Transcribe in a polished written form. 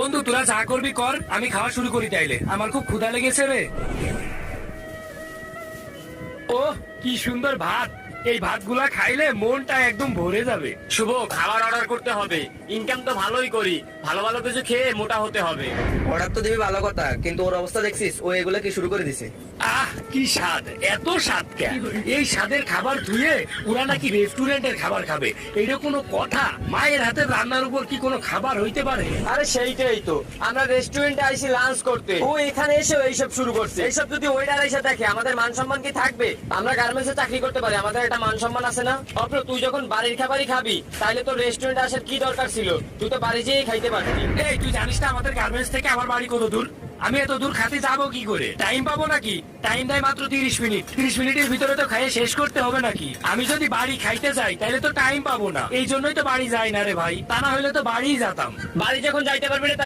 বন্ধু তোরা যা করবি কর, আমি খাওয়া শুরু করি তাইলে। আমার খুব ক্ষুধা লেগেছে রে। ও কি সুন্দর ভাত! এই ভাতগুলা খাইলে মনটা একদম ভরে যাবে। শুভ, খাবার অর্ডার করতে হবে। ইনকাম তো ভালোই করি, ভালো ভালো কিছু খেয়ে মোটা হতে হবে। অর্ডার তো দিবি ভালো কথা, কিন্তু ওর অবস্থা দেখছিস, ও এগুলা কি শুরু করে দিছে। আহ কি স্বাদ! এত স্বাদ কেন? এই স্বাদের খাবার ধুয়ে ওরা নাকি রেস্টুরেন্টের খাবার খাবে, এটা কোনো কথা? মায়ের হাতের রান্নার উপর কি কোনো খাবার হইতে পারে? আরে সেইটাই তো, আমরা রেস্টুরেন্টে আইসি লাঞ্চ করতে, ও এখানে এসে এইসব শুরু করছে। এইসব যদি ওয়েটার এসে দেখে, আমাদের মান সম্মান কি থাকবে? আমরা গার্মেন্টসে চাকরি করতে পারি, আমাদের একটা মান সম্মান আছে না? অপ্র, তুই যখন বাড়ির খাবারই খাবি, তাহলে তো রেস্টুরেন্টে আসার কি দরকার ছিল? তুই তো বাড়ি যেয়েই খাইতে পারবি। এই তুই জানিস না আমাদের গার্মেন্টস থেকে আমার বাড়ি কত দূর? আমি এত দূর খাতে যাবো কি করে? টাইম পাবো নাকি? টাইম দেয় মাত্র 30 মিনিট। 30 মিনিটের ভিতরে তো খাইয়ে শেষ করতে হবে নাকি? আমি যদি বাড়ি খাইতে যাই তাহলে তো টাইম পাবো না, এই জন্যই তো বাড়ি যাই না রে ভাই। তা না হলে তো বাড়িই যেতাম। বাড়ি যখন যাইতে পারবি না,